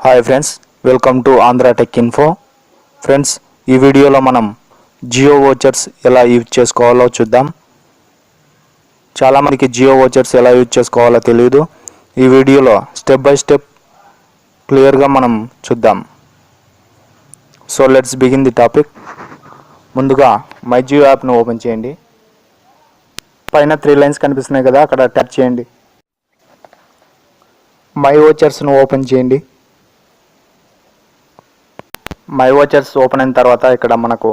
Hi friends, welcome to Andhra tech info. Friends, ఈ వీడియోలో మనం జియో వోచర్స్ ఎలా యూజ్ చేసుకోవాలో చూద్దాం. చాలామందికి జియో వోచర్స్ ఎలా యూజ్ చేసుకోవాలో తెలియదు. ఈ వీడియోలో స్టెప్ బై స్టెప్ క్లియర్గా మనం చూద్దాం. So let's begin the topic. ముందుగా మై జియో యాప్ను ఓపెన్ చేయండి. పైన 3 లైన్స్ కనిపిస్తున్నాయి కదా, అక్కడ ట్యాప్ చేయండి. మై వోచర్స్ను ఓపెన్ చేయండి. మై వోచర్స్ ఓపెన్ అయిన తర్వాత ఇక్కడ మనకు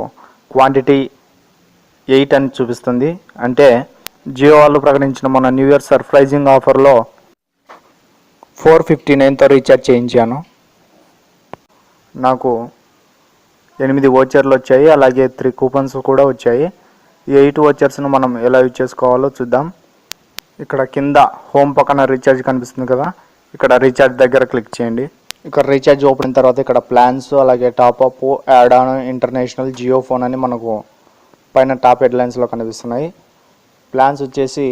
క్వాంటిటీ 8 అని చూపిస్తుంది. అంటే జియో వాళ్ళు ప్రకటించిన మన న్యూ ఇయర్ సర్ప్రైజింగ్ ఆఫర్లో 459తో రీఛార్జ్ చేయించాను. నాకు 8 వోచర్లు వచ్చాయి, అలాగే 3 కూపన్స్ కూడా వచ్చాయి. ఈ 8 వోచర్స్ను మనం ఎలా యూజ్ చేసుకోవాలో చూద్దాం. ఇక్కడ కింద హోమ్ పక్కన రీఛార్జ్ కనిపిస్తుంది కదా, ఇక్కడ రీఛార్జ్ దగ్గర క్లిక్ చేయండి. ఇక్కడ రీఛార్జ్ ఓపెన్ అయిన తర్వాత ఇక్కడ ప్లాన్స్, అలాగే top up, add on, international, Jio phone అని మనకు పైన టాప్ హెడ్లైన్స్లో కనిపిస్తున్నాయి. ప్లాన్స్ వచ్చేసి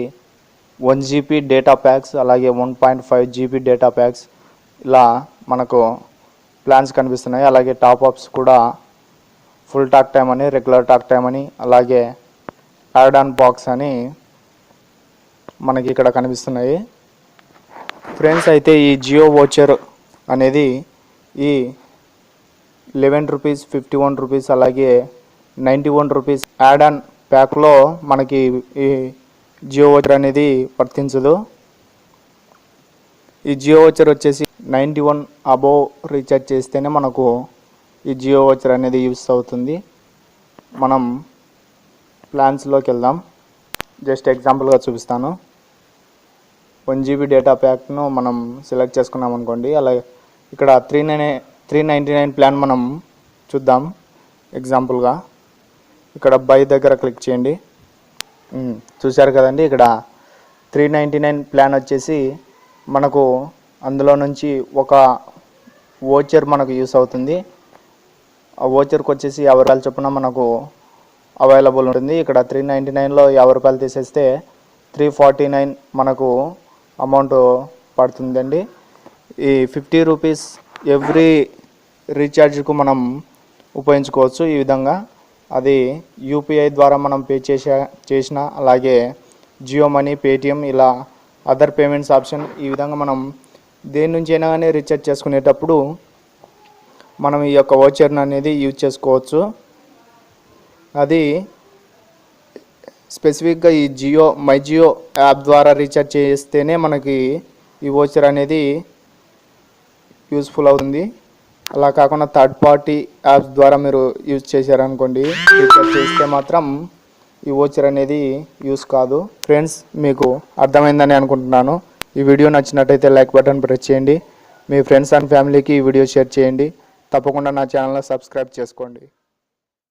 1 GB డేటా ప్యాక్స్, అలాగే 1.5 GB డేటా ప్యాక్స్, ఇలా మనకు ప్లాన్స్ కనిపిస్తున్నాయి. అలాగే టాప్అప్స్ కూడా ఫుల్ టాక్ టైం అని, రెగ్యులర్ టాక్ టైం అని, అలాగే యాడ్ ఆన్ బాక్స్ అని మనకి ఇక్కడ కనిపిస్తున్నాయి. ఫ్రెండ్స్, అయితే ఈ జియో వోచర్ అనేది ఈ 11 రూపీస్, 51 రూపీస్, అలాగే 91 రూపీస్ యాడ్ ఆన్ ప్యాక్లో మనకి ఈ జియో వోచర్ అనేది వర్తించదు. ఈ జియో వోచర్ వచ్చేసి 91 అబోవ్ రీఛార్జ్ చేస్తేనే మనకు ఈ జియో వోచర్ అనేది యూస్ అవుతుంది. మనం ప్లాన్స్లోకి వెళ్దాం. జస్ట్ ఎగ్జాంపుల్గా చూపిస్తాను. 1 GB డేటా ప్యాక్ను మనం సెలెక్ట్ చేసుకున్నాం అనుకోండి. అలాగే ఇక్కడ 399 ప్లాన్ మనం చూద్దాం ఎగ్జాంపుల్గా. ఇక్కడ బై దగ్గర క్లిక్ చేయండి. చూశారు కదండి, ఇక్కడ 399 ప్లాన్ వచ్చేసి మనకు అందులో నుంచి ఒక వోచర్ మనకు యూస్ అవుతుంది. ఆ వోచర్కి వచ్చేసి 50 రూపాయలు చొప్పున మనకు అవైలబుల్ ఉంటుంది. ఇక్కడ 399లో 50 రూపాయలు తీసేస్తే 349 మనకు అమౌంట్ పడుతుందండి. ఈ 50 రూపీస్ ఎవ్రీ రీఛార్జ్కు మనం ఉపయోగించుకోవచ్చు. ఈ విధంగా అది యూపీఐ ద్వారా మనం పే చేసిన, అలాగే జియో మనీ, పేటిఎం, ఇలా అదర్ పేమెంట్స్ ఆప్షన్, ఈ విధంగా మనం దేని నుంచి అయినా కానీ రీఛార్జ్ చేసుకునేటప్పుడు మనం ఈ యొక్క వోచర్ని అనేది యూజ్ చేసుకోవచ్చు. అది స్పెసిఫిక్గా ఈ మై జియో యాప్ ద్వారా రీఛార్జ్ చేస్తేనే మనకి ఈ వోచర్ అనేది యూస్ఫుల్ అవుతుంది. అలా కాకుండా థర్డ్ పార్టీ యాప్స్ ద్వారా మీరు యూజ్ చేశారనుకోండి, రీఛార్జ్ చేస్తే మాత్రం ఈ వోచర్ అనేది యూస్ కాదు. ఫ్రెండ్స్, మీకు అర్థమైందని అనుకుంటున్నాను. ఈ వీడియో నచ్చినట్టయితే లైక్ బటన్ ప్రెస్ చేయండి. మీ ఫ్రెండ్స్ అండ్ ఫ్యామిలీకి ఈ వీడియో షేర్ చేయండి. తప్పకుండా నా ఛానల్ని సబ్స్క్రైబ్ చేసుకోండి.